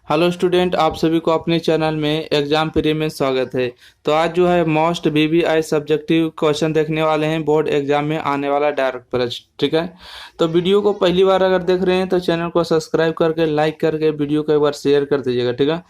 Hello student, आप सभी को अपने चैनल में एग्जाम प्री में स्वागत है। तो आज जो है मोस्ट बीबीआई सब्जेक्टिव क्वेश्चन देखने वाले हैं, बोर्ड एग्जाम में आने वाला डायरेक्ट प्रश्न। ठीक है, तो वीडियो को पहली बार अगर देख रहे हैं तो चैनल को सब्सक्राइब करके लाइक करके वीडियो को एक बार शेयर कर दीजिएगा। ठीक है,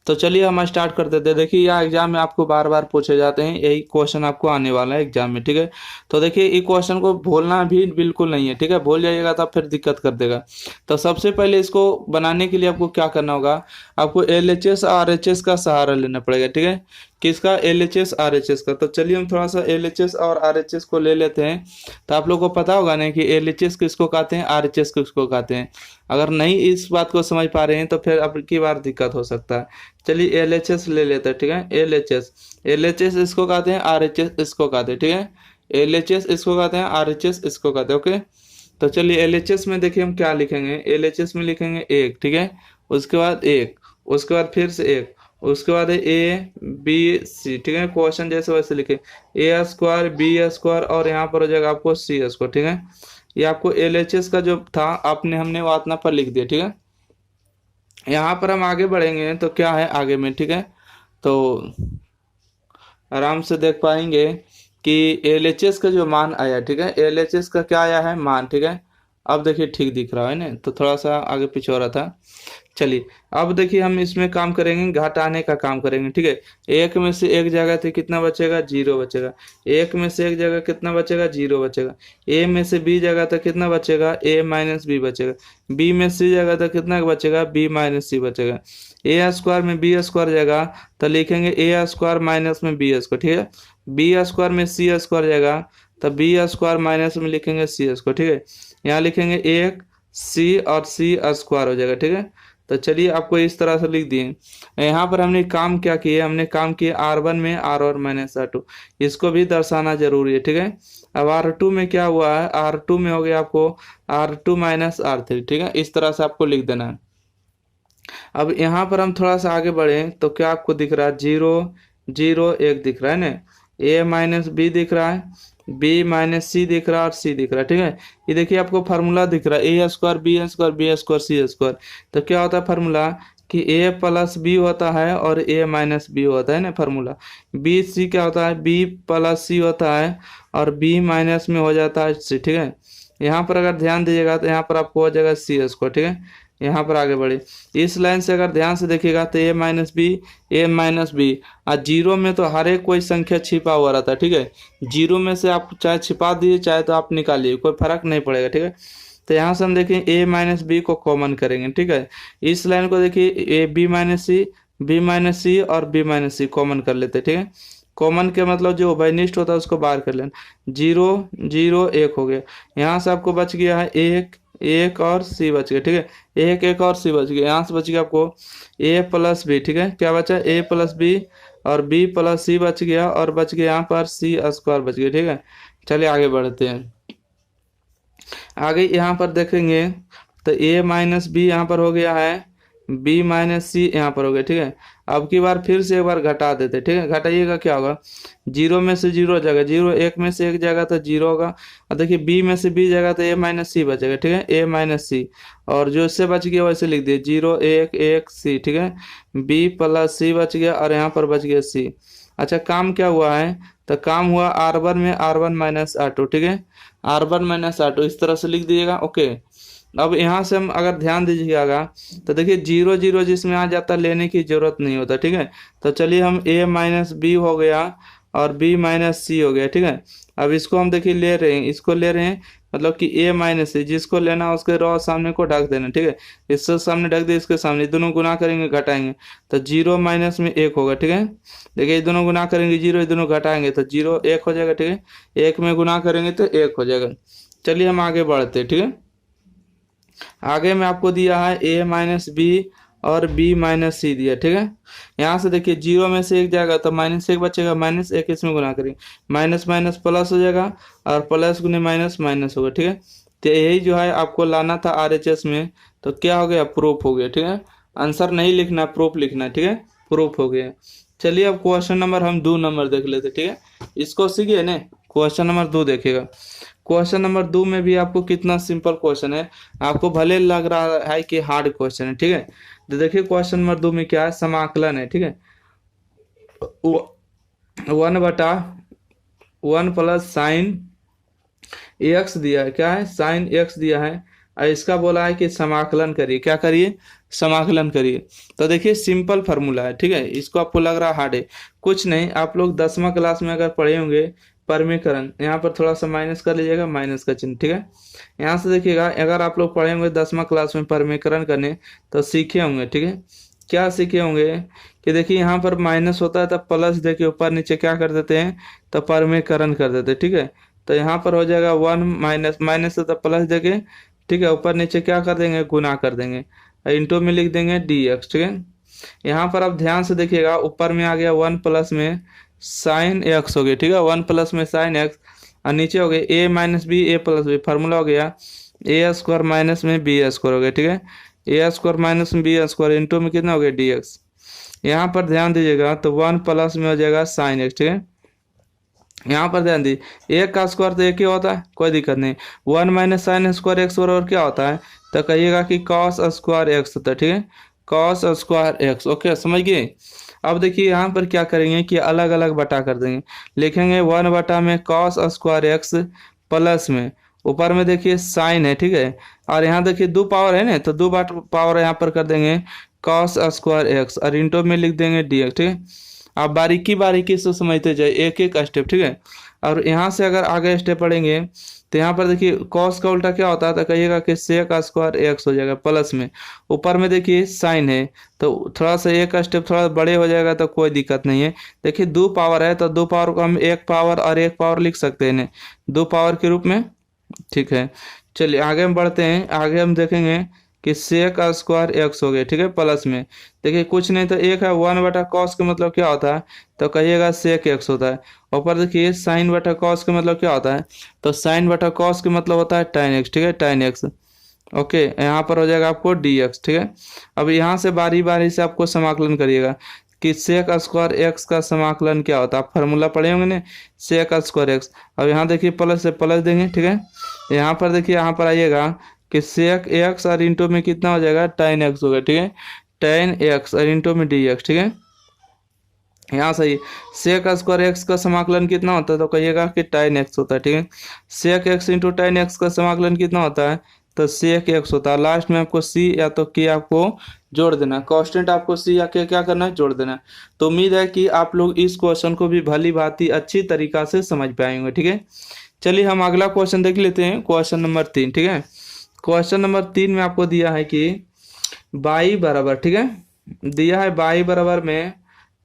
तो चलिए हम स्टार्ट कर देते हैं। देखिए, यह एग्जाम में आपको बार बार पूछे जाते हैं, यही क्वेश्चन आपको आने वाला है एग्जाम में। ठीक है, तो देखिए इस क्वेश्चन को भूलना भी बिल्कुल नहीं है। ठीक है, भूल जाइएगा तो फिर दिक्कत कर देगा। तो सबसे पहले इसको बनाने के लिए आपको क्या करना होगा, आपको एलएचएस और आरएचएस का सहारा लेना पड़ेगा। ठीक है, किसका? एलएचएस आरएचएस का। तो चलिए हम थोड़ा सा एलएचएस और आरएचएस को ले लेते हैं। तो आप लोग को पता होगा ना कि एलएचएस किसको कहते हैं, आरएचएस किसको कहते हैं। अगर नहीं इस बात को समझ पा रहे हैं तो फिर अब की बार दिक्कत हो सकता है। चलिए एलएचएस ले लेते हैं। ठीक है, एलएचएस एलएचएस इसको कहते हैं, आरएचएस इसको कहते हैं। ठीक है, एलएचएस इसको कहते हैं, आरएचएस इसको कहते हैं। ओके, तो चलिए एलएचएस में देखिए हम क्या लिखेंगे। एलएचएस में लिखेंगे एक। ठीक है, उसके बाद एक, उसके बाद फिर से एक, उसके बाद ए बी सी। ठीक है, क्वेश्चन जैसे वैसे लिखे, ए स्क्वायर बी स्क्वायर और यहाँ पर हो जाएगा आपको सी स्क्वायर। ठीक है, ये आपको एलएचएस का जो था आपने हमने वो इतना पर लिख दिया। ठीक है, यहाँ पर हम आगे बढ़ेंगे तो क्या है आगे में। ठीक है, तो आराम से देख पाएंगे कि एलएचएस का जो मान आया। ठीक है, एलएचएस का क्या आया है मान। ठीक है, अब देखिए ठीक दिख रहा है ना, तो थोड़ा सा आगे पीछे हो रहा था। चलिए अब देखिए हम इसमें काम करेंगे, घटाने का काम करेंगे। ठीक है, एक में से एक जगह थे कितना बचेगा, जीरो बचेगा। एक में से एक जगह कितना बचेगा, जीरो बचेगा। ए में से बी जगह तक कितना बचेगा, ए माइनस बी बचेगा। बी में सी जगह तक कितना बचेगा, बी माइनस सी बचेगा। ए स्क्वायर में बी स्क्वायर जगह तो लिखेंगे ए स्क्वायर माइनस में बी स्क्वायर। ठीक है, बी स्क्वायर में सी स्क्वायर जगह तो बी स्क्वायर माइनस में लिखेंगे सी स्क्वायर। ठीक है, यहाँ लिखेंगे एक सी और सी स्क्वायर हो जाएगा। ठीक है, तो चलिए आपको इस तरह से लिख दिए। यहाँ पर हमने काम क्या किया, हमने काम किया R1 में R1 माइनस R2, इसको भी दर्शाना जरूरी है। ठीक है, अब R2 में क्या हुआ है, R2 में हो गया आपको R2 माइनस R3। ठीक है, इस तरह से आपको लिख देना है। अब यहाँ पर हम थोड़ा सा आगे बढ़े तो क्या आपको दिख रहा है, जीरो जीरो एक दिख रहा है ना, ए माइनस बी दिख रहा है, बी माइनस सी दिख रहा है और सी दिख रहा है। ठीक है, ये देखिए आपको फार्मूला दिख रहा है, ए square B square B square C square. तो क्या होता है फार्मूला कि ए प्लस बी होता है और ए माइनस बी होता है ना फार्मूला। बी सी क्या होता है, बी प्लस सी होता है और बी माइनस में हो जाता है सी। ठीक है, यहाँ पर अगर ध्यान दीजिएगा तो यहाँ पर आपको हो जाएगा सी स्क्वायर। ठीक है, यहाँ पर आगे बढ़े, इस लाइन से अगर ध्यान से देखिएगा तो ए माइनस बी और जीरो में तो हर एक कोई संख्या छिपा हुआ रहता है। ठीक है, जीरो में से आप चाहे छिपा दीजिए चाहे तो आप निकालिए, कोई फर्क नहीं पड़ेगा। ठीक है, तो यहाँ से हम देखें ए माइनस बी को कॉमन करेंगे। ठीक है, इस लाइन को देखिए ए बी माइनस सी और बी माइनस सी कॉमन कर लेते हैं। ठीक है, कॉमन के मतलब जो उभयनिष्ठ होता है उसको बाहर कर लेना। जीरो जीरो एक हो गया, यहाँ से आपको बच गया है एक, एक और सी बच गया। ठीक है, एक एक और सी बच गया, यहाँ से बच गया आपको ए प्लस बी। ठीक है, क्या बचा, ए प्लस बी और बी प्लस सी बच गया और बच गया यहाँ पर सी स्क्वायर बच गया। ठीक है, चलिए आगे बढ़ते हैं। आगे यहाँ पर देखेंगे तो ए माइनस बी यहाँ पर हो गया है, बी माइनस सी यहाँ पर हो गया। ठीक है, अब की बार फिर से एक बार घटा देते। ठीक है, घटाइएगा क्या होगा, जीरो में से जीरो जगह जीरो, एक में से एक जगह तो जीरो होगा और देखिए बी में से बी जगह तो ए माइनस सी बचेगा। ठीक है, ए माइनस सी और जो इससे बच गया वैसे लिख दिए, जीरो एक एक सी। ठीक है, बी प्लस सी बच गया और यहाँ पर बच गया सी। अच्छा, काम क्या हुआ है, तो काम हुआ R1 में R1 माइनस R2। ठीक है, R1 माइनस R2 इस तरह से लिख दीजिएगा। ओके, अब यहाँ से हम अगर ध्यान दीजिएगा तो देखिए जीरो जीरो जिसमें आ जाता लेने की जरूरत नहीं होता। ठीक है, तो चलिए हम ए माइनस बी हो गया और बी माइनस सी हो गया। ठीक है, अब इसको हम देखिए ले रहे हैं, इसको ले रहे हैं मतलब कि ए माइनस सी, जिसको लेना उसके रॉ सामने को ढक देना। ठीक है, इससे सामने ढक दे, इसके सामने, दोनों गुना करेंगे घटाएंगे तो जीरो माइनस में एक होगा। ठीक है, देखिए दोनों गुना करेंगे जीरो, दोनों घटाएंगे तो जीरो एक हो जाएगा। ठीक है, एक में गुना करेंगे तो एक हो जाएगा। चलिए हम आगे बढ़ते हैं। ठीक है, आगे में आपको दिया है ए माइनस बी और बी माइनस सी दिया। ठीक है, यहाँ से देखिए जीरो में से एक जाएगा तो माइनस एक बचेगा, माइनस एक इसमें गुना करेंगे, माइनस माइनस प्लस हो जाएगा और प्लस गुने माइनस माइनस होगा। ठीक है, तो यही जो है आपको लाना था आरएचएस में, तो क्या हो गया, प्रूफ हो गया। ठीक है, आंसर नहीं लिखना, प्रूफ लिखना। ठीक है, प्रूफ हो गया। चलिए अब क्वेश्चन नंबर हम 2 नंबर देख लेते। ठीक है, इसको सीखिए ने, क्वेश्चन नंबर 2 देखिएगा। क्वेश्चन नंबर 2 में भी आपको कितना सिंपल क्वेश्चन है, आपको भले लग रहा है कि हार्ड क्वेश्चन है, ठीक है। तो देखिए क्वेश्चन नंबर 2 में क्या है, समाकलन है, ठीक है। 1/1 प्लस साइन एक्स दिया है, क्या है, साइन एक्स दिया है, और इसका बोला है कि समाकलन करिए, क्या करिए, समाकलन करिए। तो देखिए सिंपल फार्मूला है, ठीक है। इसको आपको लग रहा हार्ड है, कुछ नहीं, आप लोग 10वां क्लास में अगर पढ़े होंगे परमीकरण, यहाँ पर थोड़ा सा माइनस कर लीजिएगा, माइनस का चिन्ह, ठीक है। यहाँ से देखिएगा, अगर आप लोग पढ़े होंगे 10वां क्लास में परमीकरण करने, तो सीखे होंगे, ठीक है। क्या सीखे होंगे कि देखिए यहाँ पर माइनस होता है तब प्लस देखिए ऊपर नीचे क्या कर देते हैं, तो परमीकरण कर देते हैं, ठीक है। तो यहाँ पर हो जाएगा 1 माइनस, माइनस से तब प्लस देंगे, ठीक है, ऊपर नीचे क्या कर देंगे, गुना कर देंगे, इंटू में लिख देंगे dx, ठीक है। यहाँ पर आप ध्यान से देखिएगा, ऊपर में आ गया 1 प्लस में साइन एक्स हो गया, ठीक है, 1 प्लस में साइन एक्स, और नीचे हो गया a minus b a plus b, formula हो गया ए स्क्वायर माइनस में बी स्क्वायर हो गया, ठीक है, ए स्क्वायर माइनस में बी स्क्वायर, इंटू में कितना हो गया dx। यहाँ पर ध्यान दीजिएगा, तो 1 प्लस में हो जाएगा साइन एक्स, ठीक है। यहाँ पर ध्यान दी, एक का स्क्वायर तो एक ही होता है, कोई दिक्कत नहीं। 1 माइनस साइन स्क्वायर एक्स बराबर क्या होता है, तो कहिएगा कि कॉस स्क्वायर एक्स होता है, ठीक है, कॉस स्क्वायर एक्स। ओके, समझ गए। अब देखिए यहाँ पर क्या करेंगे कि अलग अलग बटा कर देंगे, लिखेंगे 1 बटा में कॉस स्क्वायर एक्स प्लस में ऊपर में देखिए साइन है, ठीक है, और यहाँ देखिए 2 पावर है ना, तो 2 पावर यहाँ पर कर देंगे कॉस स्क्वायर एक्स, और इंटू में लिख देंगे dx, ठीक है। आप बारीकी बारीकी से समझते जाए, एक एक स्टेप, ठीक है। और यहाँ से अगर आगे स्टेप पढ़ेंगे, तो यहाँ पर देखिए कॉस का उल्टा क्या होता है, तो कहिएगा कि सेक स्क्वायर एक्स हो जाएगा प्लस में, ऊपर में देखिए साइन है, तो थोड़ा सा एक स्टेप थोड़ा बड़े हो जाएगा, तो कोई दिक्कत नहीं है। देखिए 2 पावर है, तो 2 पावर को हम 1 पावर और 1 पावर लिख सकते हैं, 2 पावर के रूप में, ठीक है। चलिए आगे हम बढ़ते हैं, आगे हम देखेंगे कि सेक स्क्वायर एक्स हो गया, ठीक है, प्लस में देखिए कुछ नहीं, तो एक है 1 बटा कॉस का मतलब क्या होता है, तो कहिएगा सेक एक्स होता है। ऊपर देखिए साइन बटा कॉस का मतलब क्या होता है, तो साइन बटा कॉस का मतलब होता है टाइन एक्स, ठीक है, टाइन एक्स। ओके, यहाँ पर हो जाएगा आपको dx, ठीक है। अब यहाँ से बारी बारी से आपको समाकलन करिएगा कि सेक स्क्वायर एक्स का समाकलन क्या होता है, आप फार्मूला पढ़े होंगे ना, सेक स्क्वायर एक्स। अब यहाँ देखिए प्लस से प्लस देंगे, ठीक है। यहाँ पर देखिए, यहाँ पर आइएगा कि सेक एक्स और इंटू में कितना हो जाएगा, टाइन एक्स हो गया, ठीक है, टाइन एक्स और इंटू में dx, ठीक है। यहाँ सही, सेक स्क्वायर एक्स का समाकलन कितना होता है, तो कहिएगा कि टाइन एक्स होता है, ठीक है। Sec x into tan x का समाकलन कितना होता है, तो सेक एक्स होता है। लास्ट में आपको सी या तो के आपको जोड़ देना, कांस्टेंट आपको सी या के क्या करना है, जोड़ देना। तो उम्मीद है कि आप लोग इस क्वेश्चन को भी भली भांति अच्छी तरीका से समझ पाएंगे, ठीक है। चलिए हम अगला क्वेश्चन देख लेते हैं, क्वेश्चन नंबर 3, ठीक है। क्वेश्चन नंबर 3 में आपको दिया है कि बाई बराबर, ठीक है, दिया है बाई बराबर में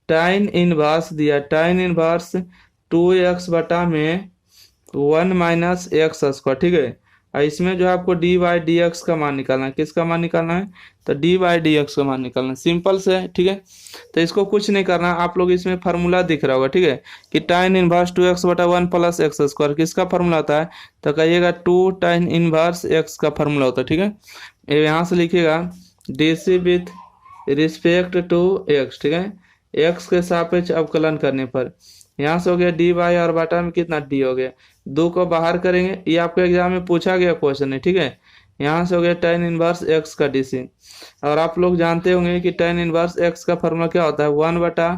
टाइन इनवर्स दिया, टाइन इनवर्स 2x बटा में 1 माइनस एक्स स्क्वायर, ठीक है। और इसमें जो है आपको डी बाई डी एक्स का मान निकालना है, किसका मान निकालना है, तो डी बाई डी एक्स का मान निकालना है, सिंपल से है, ठीक है। तो इसको कुछ नहीं करना, आप लोग इसमें फार्मूला दिख रहा होगा, ठीक है, कि टाइन इनवर्स 2x बटा 1 प्लस एक्स स्क्वायर किसका फार्मूला होता है, तो कहिएगा 2 टाइन इनवर्स एक्स का फार्मूला होता है, ठीक है। यहाँ से लिखिएगा d c with respect to x, ठीक है, एक्स के सापेक्ष अवकलन करने पर। यहाँ से हो गया डी बाई और बटा में कितना डी हो गया, 2 को बाहर करेंगे, ये आपको एग्जाम में पूछा गया क्वेश्चन है, ठीक है। यहाँ से हो गया tan इनवर्स एक्स का डी सी, और आप लोग जानते होंगे कि tan इनवर्स एक्स का फॉर्मूला क्या होता है, 1 बटा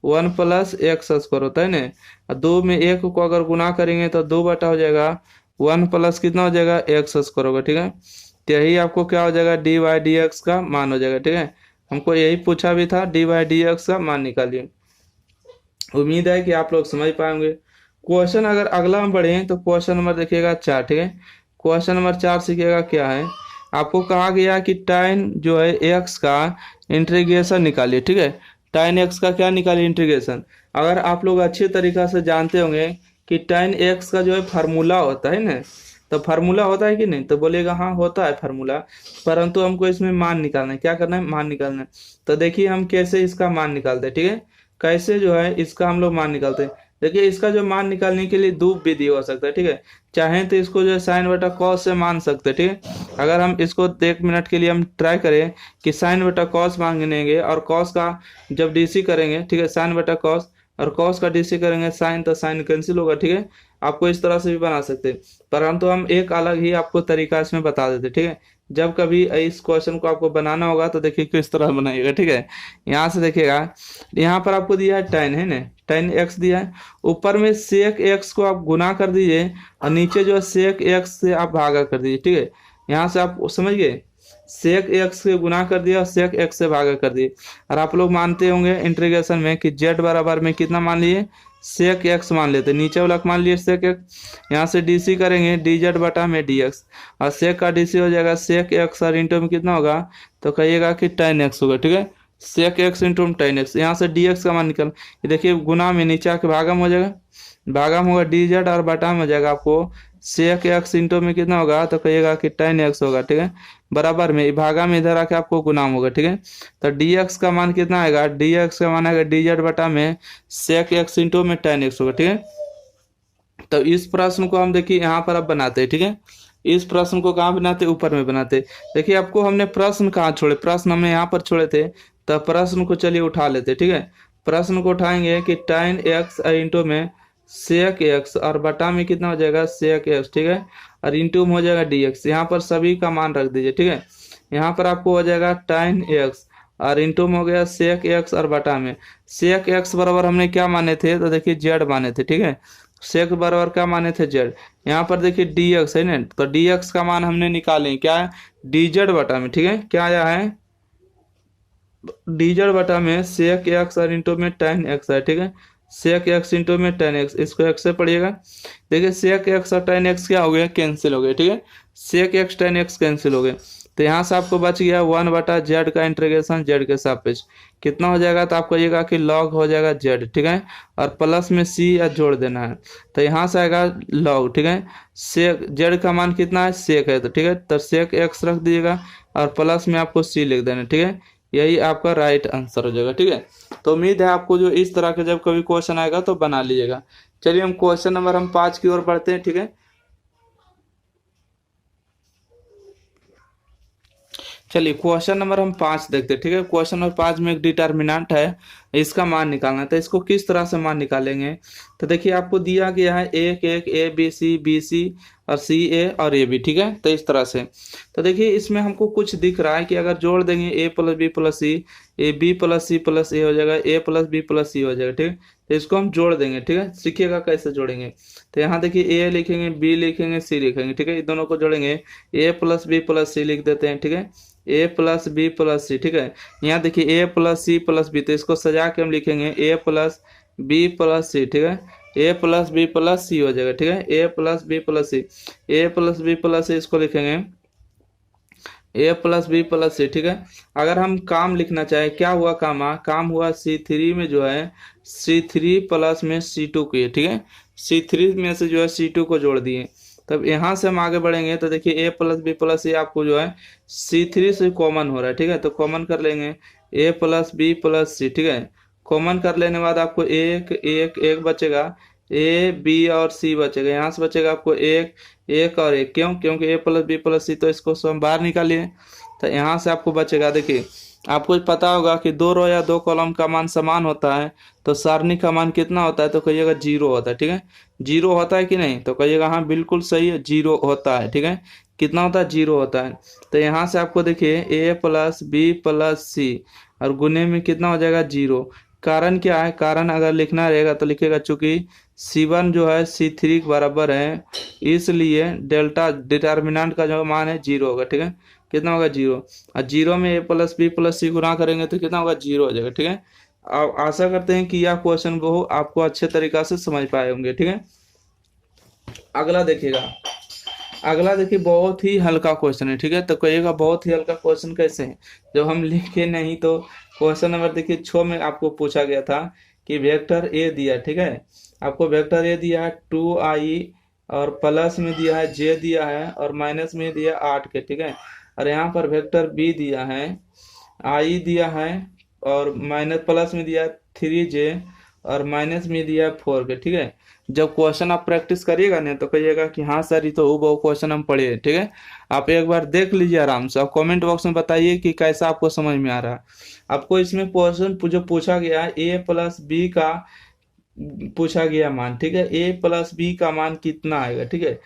1 प्लस एक्स स्क्वायर होता है ना। 2 में 1 को अगर गुना करेंगे तो 2 बटा हो जाएगा 1 प्लस कितना हो जाएगा, एक्स स्क्वायर होगा, ठीक है। तो यही आपको क्या हो जाएगा, डी बाई डी एक्स का मान हो जाएगा, ठीक है। हमको यही पूछा भी था, डी बाई डी एक्स का मान निकालिए। उम्मीद है कि आप लोग समझ पाएंगे। क्वेश्चन अगर अगला हम बढ़े तो क्वेश्चन नंबर देखिएगा 4, ठीक है। क्वेश्चन नंबर 4 सीखिएगा क्या है, आपको कहा गया कि टाइन जो है एक्स का इंटीग्रेशन निकालिए, ठीक है। टाइन एक्स का क्या निकालिए, इंटीग्रेशन। अगर आप लोग अच्छे तरीका से जानते होंगे कि टाइन एक्स का जो है फार्मूला होता है ना, तो फार्मूला होता है कि नहीं, तो बोलेगा हाँ होता है फार्मूला, परंतु हमको इसमें मान निकालना है, क्या करना है, मान निकालना है। तो देखिए हम कैसे इसका मान निकालते हैं, ठीक है, कैसे जो है इसका हम लोग मान निकालते हैं। देखिए इसका जो मान निकालने के लिए 2 विधि हो सकता है, ठीक है। चाहे तो इसको जो है साइन बटा कॉस से मान सकते हैं, ठीक है। अगर हम इसको 1 मिनट के लिए हम ट्राई करें कि साइन बटा कॉस मांगेंगे और कॉस का जब डीसी करेंगे, ठीक है, साइन बटा कॉस और कॉस का डीसी करेंगे साइन, तो साइन कैंसिल होगा, ठीक है। आपको इस तरह से भी बना सकते हैं, परंतु हम एक अलग ही आपको तरीका इसमें बता देते, ठीक है। जब कभी इस क्वेश्चन को आपको बनाना होगा तो देखिए किस तरह बनाइएगा, ठीक है। यहाँ से देखिएगा, यहाँ पर आपको दिया है tan, है ना, tan x दिया है, ऊपर में sec x को आप गुना कर दीजिए और नीचे जो है sec x से आप भागा कर दीजिए, ठीक है। यहाँ से आप समझ गए, सेक एक्स से गुना कर दिया और सेक एक्स से भागा कर दिए। और आप लोग मानते होंगे इंटीग्रेशन में कि जेड बराबर में कितना मान लिए, सेक एक्स मान लेते, नीचे वाला मान लिए सेक एक्स, यहाँ से डीसी करेंगे डी जेड बटा में डी एक्स, और सेक का डीसी हो जाएगा सेक एक्स और इंटू में कितना होगा, तो कहिएगा कि tan एक्स होगा, ठीक है। सेक एक्स इंटू में tan एक्स, यहाँ से डी एक्स का मान निकल, ये देखिए गुना में नीचे आके भागम हो जाएगा, भागम होगा डी जेड और बटा में हो जाएगा आपको सेक एक्स इंटू में कितना होगा, तो कहिएगा कि tan एक्स होगा, ठीक है। बराबर में भागा में इधर आके आपको गुनाम होगा, ठीक है। तो डी एक्स का मान कितना आएगा, डी एक्स का मान आएगा डी जेड बटा में सेक एक्स इंटू में tan एक्स होगा, ठीक है। तो इस प्रश्न को हम देखिए यहाँ पर अब बनाते हैं, ठीक है। इस प्रश्न को कहाँ बनाते, ऊपर में बनाते। देखिए आपको हमने प्रश्न कहाँ छोड़े, प्रश्न हमने यहाँ पर छोड़े थे, तो प्रश्न को चलिए उठा लेते, ठीक है। प्रश्न को उठाएंगे कि tan एक्स इंटू में सेक एक्स और बटा में कितना हो जाएगा सेक एक्स, ठीक है, और इंटू में हो जाएगा डी एक्स। यहाँ पर सभी का मान रख दीजिए, ठीक है। यहाँ पर आपको हो जाएगा tan एक्स और इंटू में हो गया सेक एक्स और बटा में सेक एक्स बराबर हमने क्या माने थे, तो देखिए जेड माने थे, ठीक है। सेक बराबर क्या माने थे, जेड। यहाँ पर देखिए डी एक्स है ना, तो डी एक्स का मान हमने निकाले, क्या है, डी जेड बटा में, ठीक है। क्या आया है, डी जेड बटा में सेक एक्स और इंटू में tan एक्स है, ठीक है। सेक एक्स इंटू में tan एक्स, इसको एक्स से पढ़िएगा। देखिए सेक एक्स और tan एक्स क्या हो गया, कैंसिल हो गए, ठीक है। Sec x tan x cancel हो गए, तो यहाँ से आपको बच गया 1 बटा जेड का इंटीग्रेशन जेड के सापेक्ष कितना हो जाएगा, तो आप कहिएगा कि लॉग हो जाएगा जेड, ठीक है। और प्लस में सी या जोड़ देना है, तो यहाँ से आएगा लॉग, ठीक है। सेक जेड का मान कितना है, सेक है, तो ठीक है, तो सेक एक्स रख दीजिएगा और प्लस में आपको सी लिख देना, ठीक है। यही आपका राइट आंसर हो जाएगा, ठीक है। तो उम्मीद है आपको जो इस तरह का जब कभी क्वेश्चन आएगा तो बना लीजिएगा। चलिए हम क्वेश्चन नंबर 5 की ओर बढ़ते हैं, ठीक है। चलिए क्वेश्चन नंबर 5 देखते हैं, ठीक है। क्वेश्चन नंबर 5 में एक डिटर्मिनेंट है, इसका मान निकालना है, तो इसको किस तरह से मान निकालेंगे, तो देखिए आपको दिया गया है एक एक बी सी और सी ए और ए बी, ठीक है। तो इस तरह से, तो देखिए इसमें हमको कुछ दिख रहा है कि अगर जोड़ देंगे A plus B plus C, A B plus C plus A हो जाएगा, A plus B plus C हो जाएगा, ठीक है। तो इसको हम जोड़ देंगे, ठीक है। सीखिएगा कैसे जोड़ेंगे, तो यहाँ देखिए ए लिखेंगे, बी लिखेंगे, सी लिखेंगे, ठीक है। इन दोनों को जोड़ेंगे, ए प्लस बी प्लस सी लिख देते हैं, ठीक है। ए प्लस बी प्लस सी, ठीक है। यहाँ देखिए ए प्लस सी प्लस बी, तो इसको सजा के हम लिखेंगे ए प्लस बी प्लस सी, ठीक है। ए प्लस बी प्लस सी हो जाएगा, ठीक है। ए प्लस बी प्लस सी, ए प्लस बी प्लस सी, इसको लिखेंगे ए प्लस बी प्लस सी, ठीक है। अगर हम काम लिखना चाहे, क्या हुआ काम हुआ C3 में जो है C3 प्लस में C2 की, ठीक है। C3 में से जो है C2 को जोड़ दिए, तब यहाँ से हम आगे बढ़ेंगे तो देखिए ए प्लस बी प्लस सी आपको जो है C3 से कॉमन हो रहा है, ठीक है। तो कॉमन कर लेंगे ए प्लस बी प्लस सी, ठीक है। कॉमन कर लेने के बाद आपको एक एक एक बचेगा, ए बी और सी बचेगा, यहाँ से बचेगा आपको एक एक और एक, क्यों, क्योंकि ए प्लस बी प्लस सी, तो इसको हम बाहर निकालिए, तो यहाँ से आपको बचेगा, देखिए आपको पता होगा कि 2 रो या 2 कॉलम का मान समान होता है, तो सारणी का मान कितना होता है, तो कहिएगा 0 होता है, ठीक है। 0 होता है कि नहीं, तो कहिएगा हाँ बिल्कुल सही है, 0 होता है, ठीक है। कितना होता है, 0 होता है। तो यहाँ से आपको देखिए ए प्लस बी प्लस सी और गुने में कितना हो जाएगा 0। कारण क्या है, कारण अगर लिखना रहेगा तो लिखेगा चूंकि C1 जो है C3 के बराबर है, इसलिए डेल्टा डिटर्मिनेंट का जो मान है 0 होगा, ठीक है। कितना होगा 0, और 0 में ए प्लस बी प्लस सी गुना करेंगे तो कितना होगा 0 हो जाएगा, ठीक है। अब आशा करते हैं कि यह क्वेश्चन को आपको अच्छे तरीका से समझ पाए होंगे, ठीक है। अगला देखिएगा, अगला देखिए बहुत ही हल्का क्वेश्चन है, ठीक है। तो कहिएगा बहुत ही हल्का क्वेश्चन कैसे है, जब हम लिखे नहीं, तो क्वेश्चन नंबर देखिए 6 में आपको पूछा गया था कि वेक्टर ए दिया, ठीक है। आपको वेक्टर ए दिया है 2i और प्लस में दिया है j दिया है और माइनस में दिया 8 के, ठीक है। और यहाँ पर वेक्टर बी दिया है, i दिया है और माइनस प्लस में दिया 3j और माइनस में दिया 4 के, ठीक है। जब क्वेश्चन आप प्रैक्टिस करिएगा ना तो कहिएगा कि हाँ सर ये तो वो क्वेश्चन हम पढ़े, ठीक है। आप एक बार देख लीजिए आराम से, आप कमेंट बॉक्स में बताइए कि कैसा आपको समझ में आ रहा है। आपको इसमें क्वेश्चन जो पूछा गया है ए प्लस बी का पूछा गया मान, ठीक है। ए प्लस बी का मान कितना आएगा, ठीक है।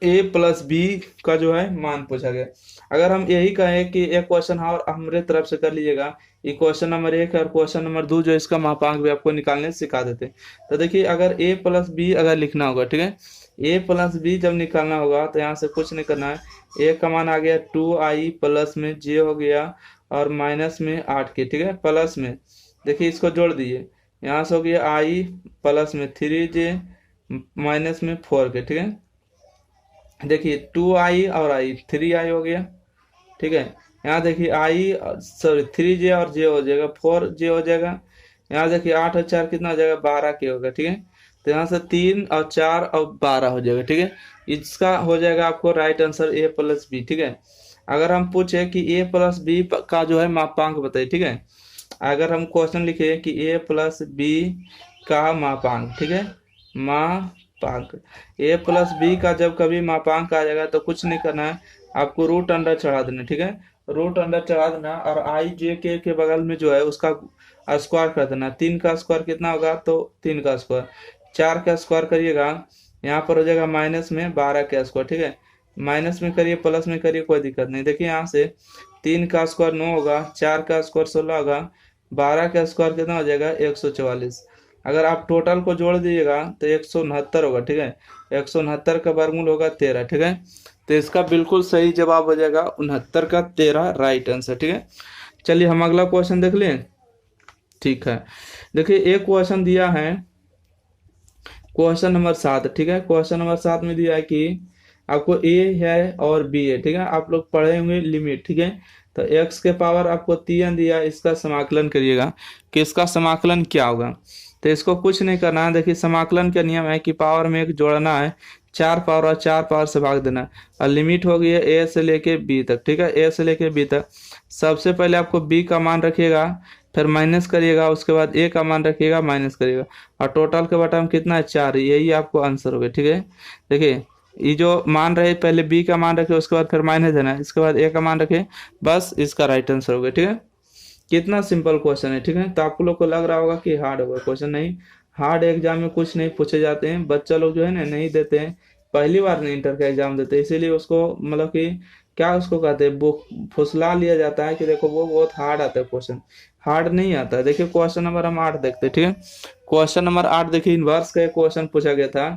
ए प्लस बी का जो है मान पूछा गया। अगर हम यही कहें कि एक क्वेश्चन और हमारे तरफ से कर लीजिएगा, ये क्वेश्चन नंबर 1 और क्वेश्चन नंबर 2 जो इसका मापांक भी आपको निकालने सिखा देते हैं। तो देखिए, अगर ए प्लस बी अगर लिखना होगा, ठीक है, ए प्लस बी जब निकालना होगा तो यहाँ से कुछ नहीं करना है। ए का मान आ गया 2i, प्लस में जे हो गया और माइनस में 8k, ठीक है, प्लस में देखिए इसको जोड़ दीजिए, यहाँ से हो गया आई, प्लस में 3j, माइनस में 4k, ठीक है। देखिए 2i और आई, 3i हो गया, ठीक है। यहाँ देखिए आई, सॉरी 3j और जे हो जाएगा, 4j हो जाएगा। यहाँ देखिए 8 और 4 कितना हो जाएगा, 12k होगा, ठीक है। तो यहाँ से 3 और 4 और 12 हो जाएगा, ठीक है। इसका हो जाएगा आपको right answer a plus b, ठीक है। अगर हम पूछे कि ए प्लस बी का जो है मापांक बताइए, ठीक है। अगर हम क्वेश्चन लिखे कि ए प्लस बी का मापांक, ठीक है, मापांक, ए प्लस बी का जब कभी मापांक आ जाएगा तो कुछ नहीं करना है, आपको रूट अंडर चढ़ा देना, ठीक है। रूट अंडर चढ़ा देना और आई जे के बगल में जो है उसका स्क्वायर कर देना। 3 का स्क्वायर कितना होगा, तो 3 का स्क्वायर, 4 का स्क्वायर करिएगा, यहाँ पर हो जाएगा माइनस में 12 का स्क्वायर, ठीक है। माइनस में करिए प्लस में करिए, कोई दिक्कत नहीं। देखिए यहाँ से 3 का स्क्वायर 9 होगा, 4 का स्क्वायर 16 होगा, 12 का स्क्वायर कितना हो जाएगा 144। अगर आप टोटल को जोड़ दीजिएगा तो 169 होगा, ठीक है। 169 का वर्गमूल होगा 13, ठीक है। तो इसका बिल्कुल सही जवाब हो जाएगा 69 का 13, राइट आंसर, ठीक है। चलिए हम अगला क्वेश्चन देख लें, ठीक है। देखिए एक क्वेश्चन दिया है, क्वेश्चन नंबर 7, ठीक है। क्वेश्चन नंबर 7 में दिया है कि आपको ए है और बी है, ठीक है। आप लोग पढ़े होंगे लिमिट, ठीक है। तो एक्स के पावर आपको 3 दिया, इसका समाकलन करिएगा कि इसका समाकलन क्या होगा। तो इसको कुछ नहीं करना है। देखिए समाकलन का नियम है कि पावर में एक जोड़ना है, 4 पावर और 4 पावर से भाग देना है। और लिमिट हो गई है ए से लेके बी तक, ठीक है, ए से लेके बी तक। सबसे पहले आपको बी का मान रखिएगा, फिर माइनस करिएगा, उसके बाद ए का मान रखिएगा, माइनस करिएगा, और टोटल के बटा में कितना है 4, यही आपको आंसर होगा, ठीक है। देखिए ये जो मान रहे पहले बी का मान रखे, उसके बाद फिर माइनस देना है, इसके बाद ए का मान रखे, बस इसका राइट आंसर होगा, ठीक है। कितना सिंपल क्वेश्चन है, ठीक है। तो आपको लोग को लग रहा होगा कि हार्ड होगा, क्वेश्चन नहीं हार्ड। एग्जाम में कुछ नहीं पूछे जाते हैं, बच्चा लोग जो है ना नहीं देते हैं, पहली बार नहीं इंटर का एग्जाम देते, इसीलिए उसको मतलब कि क्या उसको कहते हैं, वो फुसला लिया जाता है कि देखो वो बहुत हार्ड आता है क्वेश्चन। हार्ड नहीं आता है। देखिए क्वेश्चन नंबर हम 8 देखते हैं, ठीक है। क्वेश्चन नंबर 8 देखिए, इनवर्स का एक क्वेश्चन पूछा गया था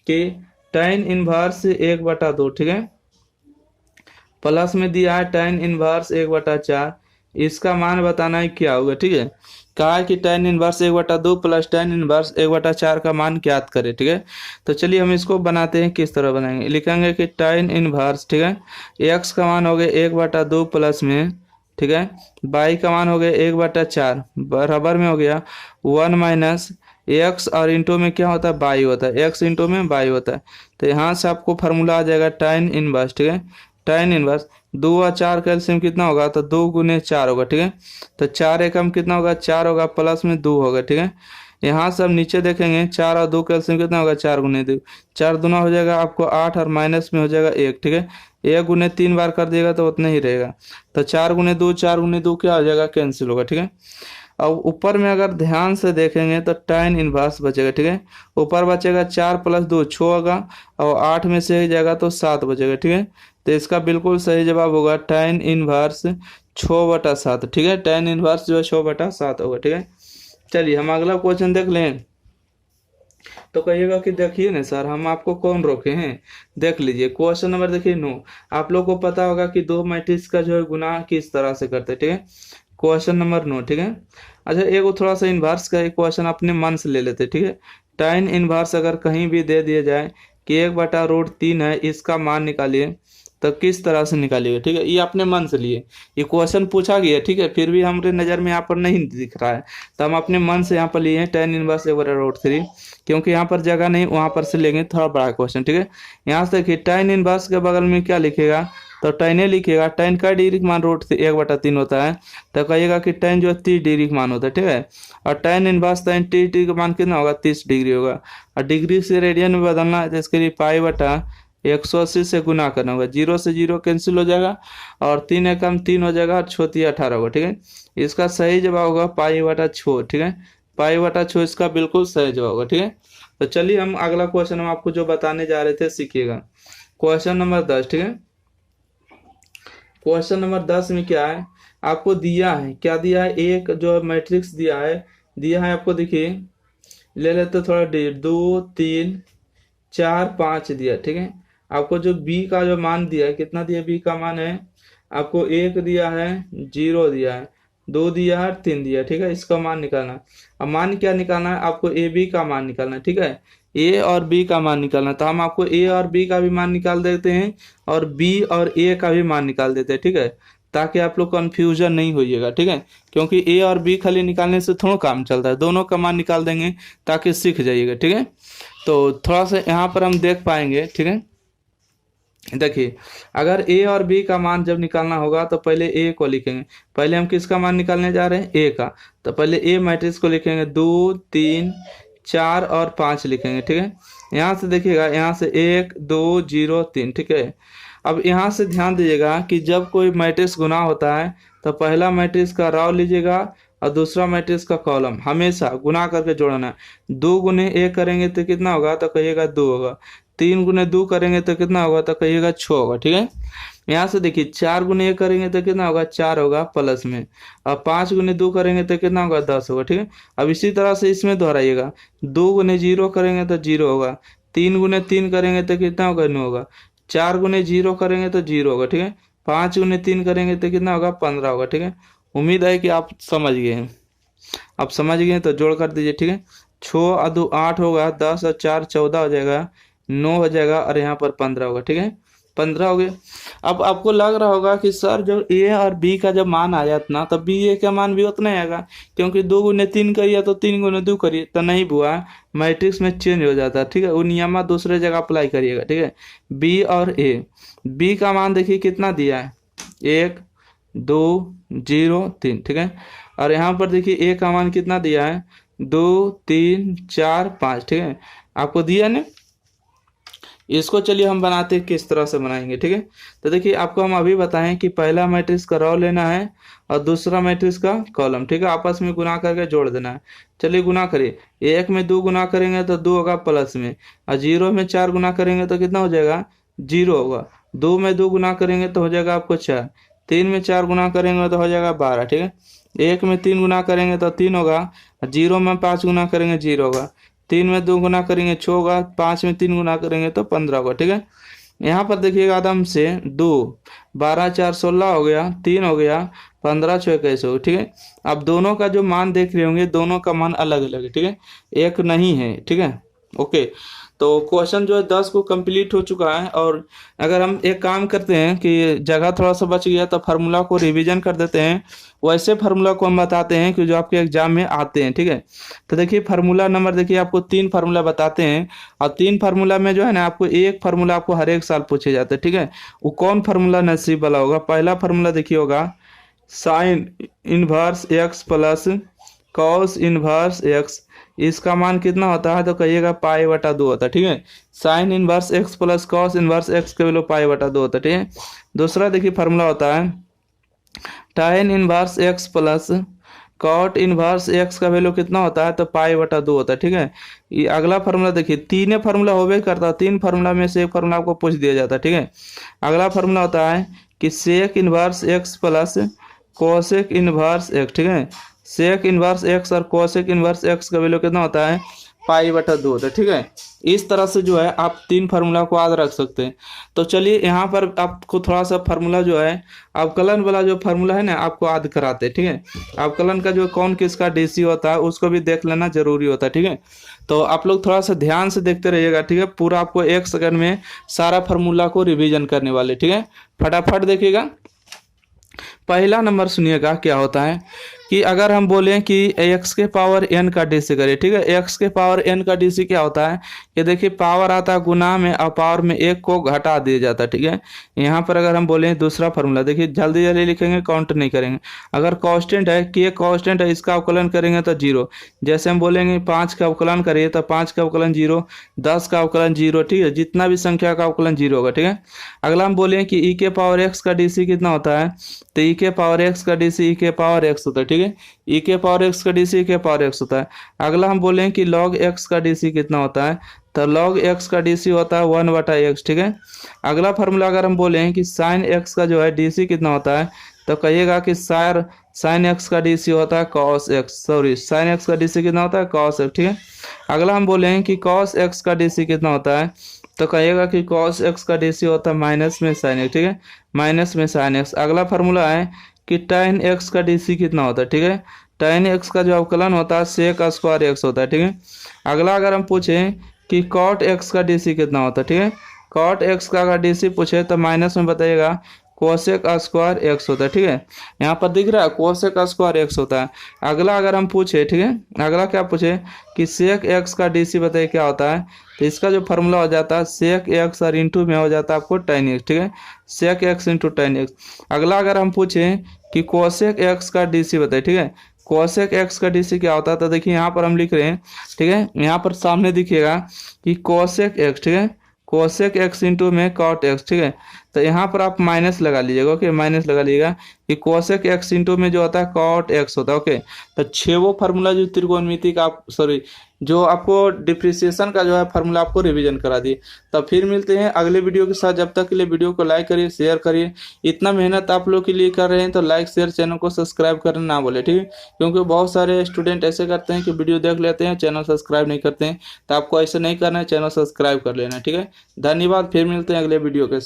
कि tan इनवर्स 1/2, ठीक है, प्लस में दिया है tan इनवर्स 1/4, इसका मान बताना है क्या होगा, ठीक है। कहा है कि tan inverse 1/2 plus tan inverse 1/4 का मान ज्ञात करें, ठीक है। तो चलिए हम इसको बनाते हैं, किस तरह बनाएंगे, लिखेंगे कि tan इनवर्स, ठीक है, x का मान हो गया 1/2 प्लस में, ठीक है, y का मान हो गया 1/4 बराबर में हो गया 1 माइनस एक्स, और इंटू में क्या होता है बाई होता है, एक्स इंटू में बाई होता है। तो यहाँ से आपको फार्मूला आ जाएगा tan इनवर्स, ठीक है। tan इनवर्स 2 और 4 का एलसीएम कितना होगा, तो 2 गुने 4 होगा, ठीक है। तो 4 एकम कितना होगा 4 होगा, प्लस में 2 होगा, ठीक है। यहाँ से हम नीचे देखेंगे 4 और 2 का एलसीएम कितना होगा 4 गुने 2, 4 दूना हो जाएगा आपको 8 और माइनस में हो जाएगा 1, ठीक है। 1 गुने 3 बार कर दिएगा तो उतना ही रहेगा। तो 4 गुने 2, 4 गुने 2 क्या हो जाएगा, कैंसिल होगा, ठीक है। अब ऊपर में अगर ध्यान से देखेंगे तो tan इनवर्स बचेगा, ठीक है। ऊपर बचेगा 4 + 2 6 होगा, और 8 में से जाएगा तो 7 बचेगा, ठीक है। तो इसका बिल्कुल सही जवाब होगा tan इनवर्स 6/7, ठीक है। tan इनवर्स जो है 6/7 होगा, ठीक है। चलिए हम अगला क्वेश्चन देख लें। तो कहिएगा कि देखिए ना सर हम आपको कौन रोके हैं, देख लीजिए क्वेश्चन नंबर देखिए 9। आप लोग को पता होगा कि दो मैट्रिक्स का जो है गुना किस तरह से करते हैं, ठीक है। क्वेश्चन नंबर 9, ठीक है। अच्छा एक थोड़ा सा इन्वर्स का एक क्वेश्चन अपने मन से ले लेते, ठीक है। tan इन्वर्स अगर कहीं भी दे दिया जाए कि 1/√3 है, इसका मान निकालिए, तो किस तरह से निकालिएगा, ठीक है। ये अपने मन से लिए, ये क्वेश्चन पूछा गया, ठीक है, फिर भी हमारे नज़र में यहाँ पर नहीं दिख रहा है, तो हम अपने मन से यहाँ पर लिए हैं tan इनवर्स 1/√3, क्योंकि यहाँ पर जगह नहीं, वहाँ पर से लेंगे थोड़ा बड़ा क्वेश्चन, ठीक है। यहाँ से देखिए tan इनवर्स के बगल में क्या लिखेगा, तो tan लिखिएगा। tan का डिग्री का मान √1/3 होता है, तो कहिएगा कि tan जो है 30 डिग्री का मान होता है, ठीक है। और tan इनवर्स tan 30 डिग्री का मान कितना होगा 30 डिग्री होगा, और डिग्री से रेडियन में बदलना है तो इसके लिए π/180 से गुना करना होगा, 0 से 0 कैंसिल हो जाएगा, और 3 एकम 3 हो जाएगा, और छोटी 18 होगा, ठीक है। इसका सही जवाब होगा π/6, ठीक है। पाई बटा 6 इसका बिल्कुल सही जवाब होगा। ठीक है, तो चलिए हम अगला क्वेश्चन हम आपको जो बताने जा रहे थे सीखिएगा। Question number 10। ठीक है, क्वेश्चन नंबर 10 में क्या है, आपको दिया है, क्या दिया है, एक जो मैट्रिक्स दिया है आपको, देखिए ले लेते थोड़ा डेढ़, 2 3 4 5 दिया। ठीक है, आपको जो बी का जो मान दिया है, कितना दिया, बी का मान है आपको 1 दिया है, 0 दिया है, 2 दिया है, 3 दिया है। ठीक है, इसका मान निकालना है। अब मान क्या निकालना है आपको, ए बी का मान निकालना है। ठीक है, ए और बी का मान निकालना है, तो हम आपको ए और बी का भी मान निकाल देते हैं और बी और ए का भी मान निकाल देते हैं। ठीक है, ताकि आप लोग कंफ्यूजन नहीं होइएगा। ठीक है, क्योंकि ए और बी खाली निकालने से थोड़ा काम चलता है, दोनों का मान निकाल देंगे ताकि सीख जाइएगा। ठीक है, तो थोड़ा सा यहाँ पर हम देख पाएंगे। ठीक है, देखिए अगर ए और बी का मान जब निकालना होगा तो पहले ए को लिखेंगे। पहले हम किसका मान निकालने जा रहे हैं, ए का, तो पहले ए मैट्रिक्स को लिखेंगे, 2 3 4 और 5 लिखेंगे। ठीक है, यहाँ से देखिएगा, यहाँ से 1 2 0 3। ठीक है, अब यहाँ से ध्यान दीजिएगा कि जब कोई मैट्रिक्स गुना होता है तो पहला मैट्रिक्स का राव लीजिएगा और दूसरा मैट्रिक्स का कॉलम हमेशा गुना करके जोड़ना है। 2 गुने 1 करेंगे तो कितना होगा, तो कहिएगा 2 होगा। 3 गुने 2 करेंगे तो कितना होगा, तो कहिएगा 6 होगा। ठीक है, यहाँ से देखिए 4 गुने 1 करेंगे तो कितना होगा, 4 होगा प्लस में। अब 5 गुने 2 करेंगे तो कितना होगा, 10 होगा। ठीक है, अब इसी तरह से इसमें दोहराइएगा, 2 गुने 0 करेंगे तो 0 होगा, 3 गुने 3 करेंगे तो कितना होगा, 9 होगा, 4 गुने 0 करेंगे तो 0 होगा। ठीक है, 5 गुने 3 करेंगे तो कितना होगा, 15 होगा। ठीक है, उम्मीद है कि आप समझ गए हैं। आप समझ गए हैं तो जोड़ कर दीजिए। ठीक है, 6 और 2 8 होगा, 10 और 4 14 हो जाएगा, 9 हो जाएगा और यहाँ पर 15 होगा। ठीक है, 15 हो गए। अब आपको लग रहा होगा कि सर जब ए और बी का जब मान आ जाता ना, तब बी ए का मान भी उतना ही आएगा, क्योंकि 2 गुने 3 करिए तो 3 गुने 2 करिए, तो नहीं बुआ, मैट्रिक्स में चेंज हो जाता है। ठीक है, वो नियम दूसरे जगह अप्लाई करिएगा। ठीक है, बी और ए, बी का मान देखिए कितना दिया है, 1 2 0 3। ठीक है, और यहाँ पर देखिए ए का मान कितना दिया है, 2 3 4 5। ठीक है, आपको दिया ना, इसको चलिए हम बनाते हैं, किस तरह से बनाएंगे। ठीक है, तो देखिए आपको हम अभी बताएं कि पहला मैट्रिक्स का रॉ लेना है और दूसरा मैट्रिक्स का कॉलम। ठीक है, आपस में गुना करके जोड़ देना है। चलिए गुना करिए, 1 में 2 गुना करेंगे तो 2 होगा प्लस में, और 0 में 4 गुना करेंगे तो कितना हो जाएगा, 0 होगा। 2 में 2 गुना करेंगे तो हो जाएगा आपको 4, 3 में 4 गुना करेंगे तो हो जाएगा 12। ठीक है, 1 में 3 गुना करेंगे तो 3 होगा, 0 में 5 गुना करेंगे 0 होगा, 3 में 2 गुना करेंगे 6 होगा, 5 में 3 गुना करेंगे तो 15 होगा। ठीक है, यहाँ पर देखिएगा आदम से 2 12 4 16 हो गया, 3 हो गया, 15 6 21 हो गया। ठीक है, अब दोनों का जो मान देख रहे होंगे, दोनों का मान अलग अलग है। ठीक है, एक नहीं है। ठीक है, ओके, तो क्वेश्चन जो है 10 को कंप्लीट हो चुका है। और अगर हम एक काम करते हैं कि जगह थोड़ा सा बच गया तो फार्मूला को रिवीजन कर देते हैं, वैसे फार्मूला को हम बताते हैं कि जो आपके एग्जाम में आते हैं। ठीक है, तो देखिए फार्मूला नंबर, देखिए आपको 3 फार्मूला बताते हैं और 3 फार्मूला में जो है ना, आपको एक फार्मूला आपको हर एक साल पूछे जाते हैं। ठीक है, वो कौन फार्मूला नसीब वाला होगा, पहला फार्मूला देखिए होगा sine inverse x plus cos inverse x, इसका मान कितना होता है, तो कहिएगा पाई बटा 2 होता है। ठीक है, sine inverse x plus cos inverse x का वैल्यू पाई बटा 2 होता है। ठीक है, दूसरा देखिए फार्मूला होता है tan inverse x plus cot inverse x का वैल्यू कितना होता है, तो पाई बटा 2 होता है। ठीक है, ये अगला फार्मूला देखिए, तीन फार्मूला होवे करता है, 3 फार्मूला में से एक फार्मूला आपको पूछ दिया जाता है। ठीक है, अगला फार्मूला होता है कि sec inverse x plus cosec inverse x. ठीक है, सेक इनवर्स एक्स और कोसेक इनवर्स एक्स का वैल्यू कितना होता है, पाई बटा 2 होता है। ठीक है, इस तरह से जो है आप 3 फार्मूला को याद रख सकते हैं। तो चलिए यहाँ पर आपको थोड़ा सा फार्मूला जो है, अवकलन वाला जो फार्मूला है ना, आपको याद कराते हैं। ठीक है, अवकलन का जो कौन किसका डीसी होता है उसको भी देख लेना जरूरी होता है। ठीक है, तो आप लोग थोड़ा सा ध्यान से देखते रहिएगा। ठीक है, पूरा आपको 1 सेकंड में सारा फार्मूला को रिविजन करने वाले। ठीक है, फटाफट देखिएगा। पहला नंबर सुनिएगा क्या होता है कि अगर हम बोलें कि x के पावर n का डीसी करें। ठीक है, x के पावर n का डीसी क्या होता है, ये देखिए पावर आता है गुना में और पावर में 1 को घटा दिया जाता है। ठीक है, यहाँ पर अगर हम बोलें दूसरा फार्मूला, देखिए जल्दी जल्दी लिखेंगे, काउंट नहीं करेंगे। अगर कांस्टेंट है, k कांस्टेंट है, इसका अवकलन करेंगे तो 0। जैसे हम बोलेंगे 5 का अवकलन करिए तो 5 का अवकलन 0, 10 का अवकलन 0। ठीक है, जितना भी संख्या का अवकलन 0 होगा। ठीक है, अगला हम बोलें कि e के पावर x का डीसी कितना होता है, तो e ई के पावर एक्स का DC ई के पावर एक्स होता है, ठीक है। ई के पावर एक्स का DC ई के पावर एक्स होता है। अगला हम बोलें कि लॉग एक्स का DC कितना होता है, तो लॉग एक्स का DC होता है 1/x, ठीक है। अगला फार्मूला अगर हम बोलें कि साइन एक्स का जो है DC कितना होता है, तो कहिएगा कि साइन एक्स का DC होता है cos x, sorry sine x का DC कितना होता है कॉस एक्स, ठीक है। अगला हम बोलें कि कॉस एक्स का DC कितना होता है, तो कहिएगा कि कॉस एक्स का DC होता है माइनस में साइन एक्स, ठीक है, माइनस में साइन एक्स। अगला फार्मूला है कि tan एक्स का DC कितना होता है, ठीक है। tan एक्स का जो अवकलन होता है सेक स्क्वायर एक्स होता है, ठीक है। अगला अगर हम पूछें कि कॉट एक्स का DC कितना होता है, ठीक है, कॉट एक्स का अगर DC पूछे तो माइनस में बताइएगा कोसेक स्क्वायर एक्स होता है, ठीक है। यहाँ पर दिख रहा है कोसेक स्क्वायर एक्स होता है। अगला अगर हम पूछे, ठीक है, अगला क्या पूछे कि सेक एक्स का DC बताइए क्या होता है, तो इसका जो फार्मूला हो जाता है सेक एक्स और इंटू में हो जाता है आपको tan एक्स, ठीक है, sec x into tan x. अगला अगर हम पूछें कि कोसेक एक्स का DC बताइए, ठीक है, कोसेक एक्स का DC क्या होता है, तो देखिए यहाँ पर हम लिख रहे हैं, ठीक है, यहाँ पर सामने दिखिएगा कि कोसेक एक्स, ठीक है, कोसेक एक्स इंटू में कॉट एक्स, ठीक है। तो यहाँ पर आप माइनस लगा लीजिएगा, ओके, माइनस लगा लीजिएगा कि कोसेक एक्स इंटू में जो होता है कॉट एक्स होता है, ओके। तो 6 वो फार्मूला जो त्रिकोणमिति का सॉरी जो आपको डिप्रिसिएशन का जो है फार्मूला आपको रिवीजन करा दिए। तब फिर मिलते हैं अगले वीडियो के साथ। जब तक के लिए वीडियो को लाइक करिए, शेयर करिए। इतना मेहनत आप लोग के लिए कर रहे हैं तो लाइक शेयर, चैनल को सब्सक्राइब करना ना बोले, ठीक है, क्योंकि बहुत सारे स्टूडेंट ऐसे करते हैं कि वीडियो देख लेते हैं, चैनल सब्सक्राइब नहीं करते हैं। तो आपको ऐसे नहीं करना है, चैनल सब्सक्राइब कर लेना है, ठीक है। धन्यवाद, फिर मिलते हैं अगले वीडियो के साथ।